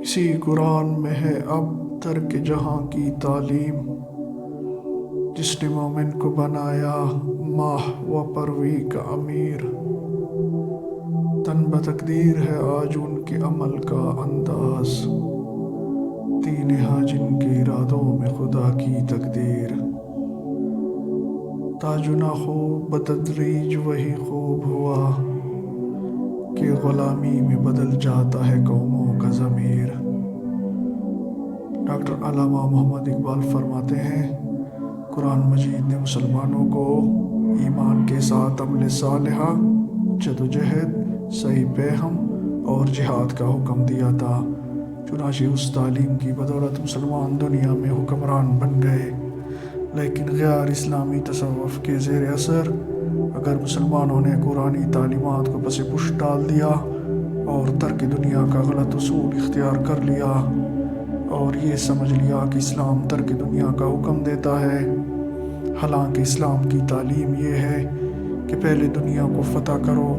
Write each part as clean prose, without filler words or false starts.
اسی قرآن میں ہے اب ترک جہاں کی تعلیم، جس نے مومن کو بنایا ماہ و پروی کا امیر۔ تن بتقدیر ہے آج ان کے عمل کا انداز، تین ہاں جن کے ارادوں میں خدا کی تقدیر۔ تاج نہ خوب بتدریج وہی خوب ہوا، کہ غلامی میں بدل جاتا ہے قوموں کا ضمیر۔ ڈاکٹر علامہ محمد اقبال فرماتے ہیں، قرآن مجید نے مسلمانوں کو ایمان کے ساتھ عمل صالحہ، جدوجہد، صحیح فہم اور جہاد کا حکم دیا تھا۔ چنانچہ اس تعلیم کی بدولت مسلمان دنیا میں حکمران بن گئے، لیکن غیر اسلامی تصوف کے زیر اثر اگر مسلمانوں نے قرآنی تعلیمات کو پس پش ڈال دیا اور ترک دنیا کا غلط اصول اختیار کر لیا اور یہ سمجھ لیا کہ اسلام ترک دنیا کا حکم دیتا ہے، حالانکہ اسلام کی تعلیم یہ ہے کہ پہلے دنیا کو فتح کرو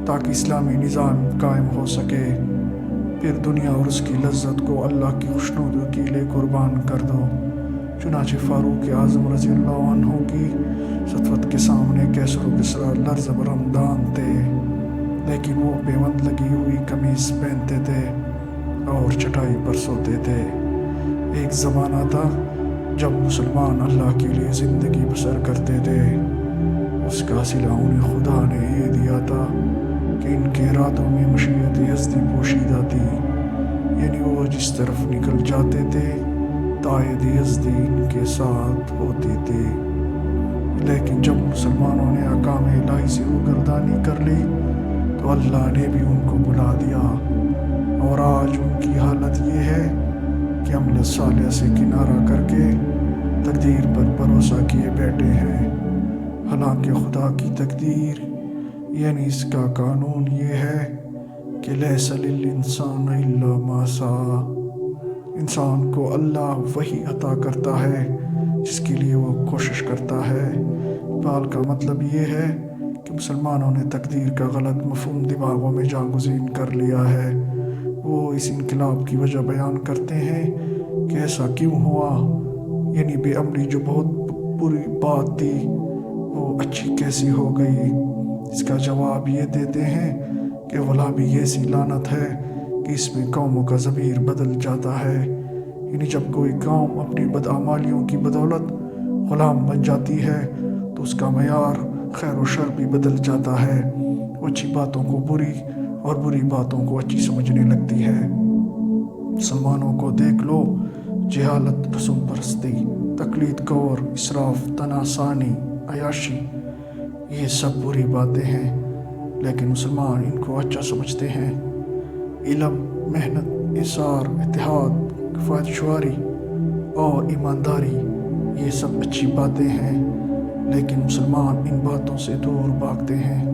تاکہ اسلامی نظام قائم ہو سکے، پھر دنیا اور اس کی لذت کو اللہ کی خوشنودی کے لیے قربان کر دو۔ چنانچہ فاروق اعظم رضی اللہ عنہ کی سطوت کے سامنے کیسر و کسریٰ لرز برمدان تھے، لیکن وہ پیوند لگی ہوئی قمیص پہنتے تھے اور چٹائی پر سوتے تھے۔ ایک زمانہ تھا جب مسلمان اللہ کے لیے زندگی بسر کرتے تھے، اس کا صلہ انہیں خدا نے یہ دیا تھا کہ ان کے ارادوں میں مشیت یزدی پوشیدہ تھی، یعنی وہ جس طرف نکل جاتے تھے تائید یزدی ان کے ساتھ ہوتی تھی۔ لیکن جب مسلمانوں نے احکام الہی سے روگردانی کر لی تو اللہ نے بھی ان کو بلا دیا، اور آج ان کی حالت یہ ہے کہ عمل صالح سے کنارہ کر کے تقدیر پر بھروسہ کیے بیٹھے ہیں، حالانکہ خدا کی تقدیر یعنی اس کا قانون یہ ہے کہ لیس للانسان الا ما سعی، انسان کو اللہ وہی عطا کرتا ہے جس کے لیے وہ کوشش کرتا ہے۔ بال کا مطلب یہ ہے کہ مسلمانوں نے تقدیر کا غلط مفہوم دماغوں میں جاگزین کر لیا ہے۔ وہ اس انقلاب کی وجہ بیان کرتے ہیں کہ ایسا کیوں ہوا، یعنی بے عملی جو بہت بری بات تھی وہ اچھی کیسی ہو گئی۔ اس کا جواب یہ دیتے ہیں کہ غلامی ایسی لعنت ہے کہ اس میں قوموں کا ضمیر بدل جاتا ہے، یعنی جب کوئی قوم اپنی بدعمالیوں کی بدولت غلام بن جاتی ہے تو اس کا معیار خیر و شر بھی بدل جاتا ہے، وہ اچھی باتوں کو بری اور بری باتوں کو اچھی سمجھنے لگتی ہے۔ مسلمانوں کو دیکھ لو، جہالت، رسوم پرستی، تقلید کور، اسراف، تناسانی، عیاشی، یہ سب بری باتیں ہیں، لیکن مسلمان ان کو اچھا سمجھتے ہیں۔ علم، محنت، اصرار، اتحاد، کفایت شعاری اور ایمانداری، یہ سب اچھی باتیں ہیں، لیکن مسلمان ان باتوں سے دور بھاگتے ہیں۔